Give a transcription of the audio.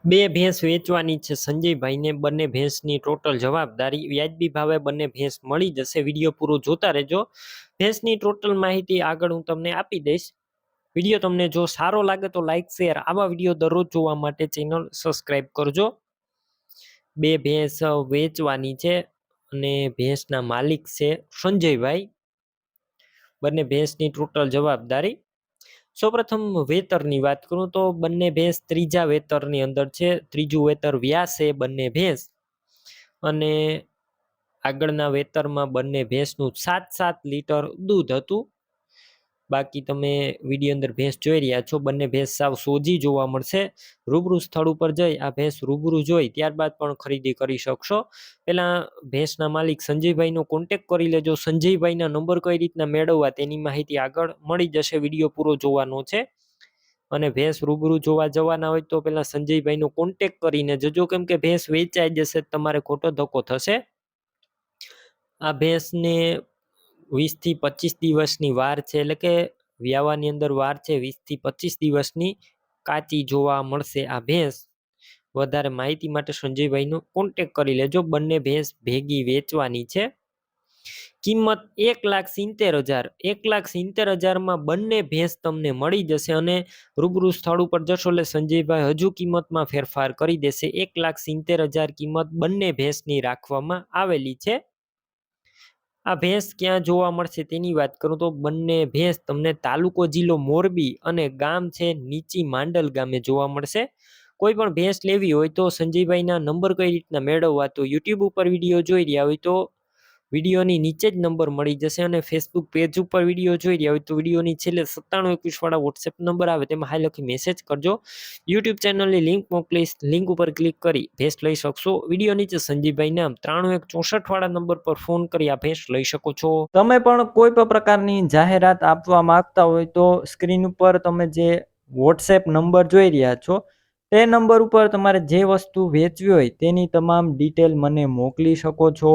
બે ભેંસ વેચવાની છે સંજયભાઈને। બંને ભેંસની ટોટલ જવાબદારી। વ્યાજબી ભાવે બંને ભેંસ મળી જશે। વિડીયો પૂરો જોતા રહેજો। ભેંસની ટોટલ માહિતી આગળ હું તમને આપી દઈશ। વિડીયો તમને જો સારો લાગે તો લાઈક શેર, આવા વિડીયો દરરોજ જોવા માટે ચેનલ સબસ્ક્રાઈબ કરજો। બે ભેંસ વેચવાની છે અને ભેંસના માલિક છે સંજયભાઈ। બંને ભેંસની ટોટલ જવાબદારી। સૌપ્રથમ વેતરની વાત કરું તો બંને ભેંસ ત્રીજા વેતરની અંદર છે। ત્રીજું વેતર વ્યાસે બંને ભેંસ, અને આગળના વેતરમાં બંને ભેંસનું 7-7 લીટર દૂધ હતું। બાકી તમે વિડીયો અંદર ભેંસ જોઈ રહ્યા છો, બંને ભેંસ સાવ સોજી જોવા મળશે। રૂબરૂ સ્થળ ઉપર જઈ આ ભેંસ રૂબરૂ જોઈ ત્યારબાદ પણ ખરીદી કરી શકશો। પેલા ભેંસના માલિક સંજયભાઈનો કોન્ટેક્ટ કરી લેજો। સંજયભાઈના નંબર કઈ રીતના મેળવવા તેની માહિતી આગળ મળી જશે। વિડીયો પૂરો જોવાનો છે, અને ભેંસ રૂબરૂ જોવા જવાના હોય તો પેલા સંજયભાઈનો કોન્ટેક્ટ કરીને જજો, કેમ કે ભેંસ વેચાઈ જશે તમારે ખોટો ધક્કો થશે। આ ભેંસને 20 થી 25 દિવસની વાર છે, એટલે કે વ્યાવાની અંદર વાર છે 20 થી 25 દિવસની કાચી જોવા મળશે આ ભેંસ। વધારે માહિતી માટે સંજયભાઈનો કોન્ટેક્ટ કરી લેજો। બંને ભેંસ ભેગી વેચવાની છે। કિંમત 1,70,000, 1,70,000 બંને ભેંસ તમને મળી જશે, અને રૂબરૂ સ્થળ ઉપર જશો એટલે સંજયભાઈ હજુ કિંમતમાં ફેરફાર કરી દેશે। 1,70,000 કિંમત બંને ભેંસની રાખવામાં આવેલી છે। આ ભેંસ ક્યાં જોવા મળશે તેની વાત કરું તો બંને ભેંસ તમને તાલુકો જિલ્લો મોરબી અને ગામ છે નીચી માંડલ ગામે જોવા મળશે। કોઈ પણ ભેંસ લેવી હોય તો સંજયભાઈના નંબર કઈ રીતના મેળવવા, તો યુટ્યુબ ઉપર વિડીયો જોઈ રહ્યા હોય તો વિડીયોની નીચે જ નંબર મળી જશે, અને ફેસબુક પેજ ઉપર વિડીયો જોઈ રહ્યા હોય તો વિડીયોની છેલ્લે 9721 વાળા વોટ્સએપ નંબર આવે તેમાં હાઈ લખી મેસેજ કરજો। યુટ્યુબ ચેનલની લિંક મોકલીશ, લિંક ઉપર ક્લિક કરી ભેંસ લઈ શકશો। વિડીયો નીચે સંજયભાઈ નામ 9364 વાળા નંબર પર ફોન કરી આ ભેંસ લઈ શકો છો। તમે પણ કોઈ પણ પ્રકારની જાહેરાત આપવા માંગતા હોય તો સ્ક્રીન ઉપર તમે જે વોટ્સએપ નંબર જોઈ રહ્યા છો તે નંબર ઉપર તમારે જે વસ્તુ વેચવી હોય તેની તમામ ડિટેલ મને મોકલી શકો છો।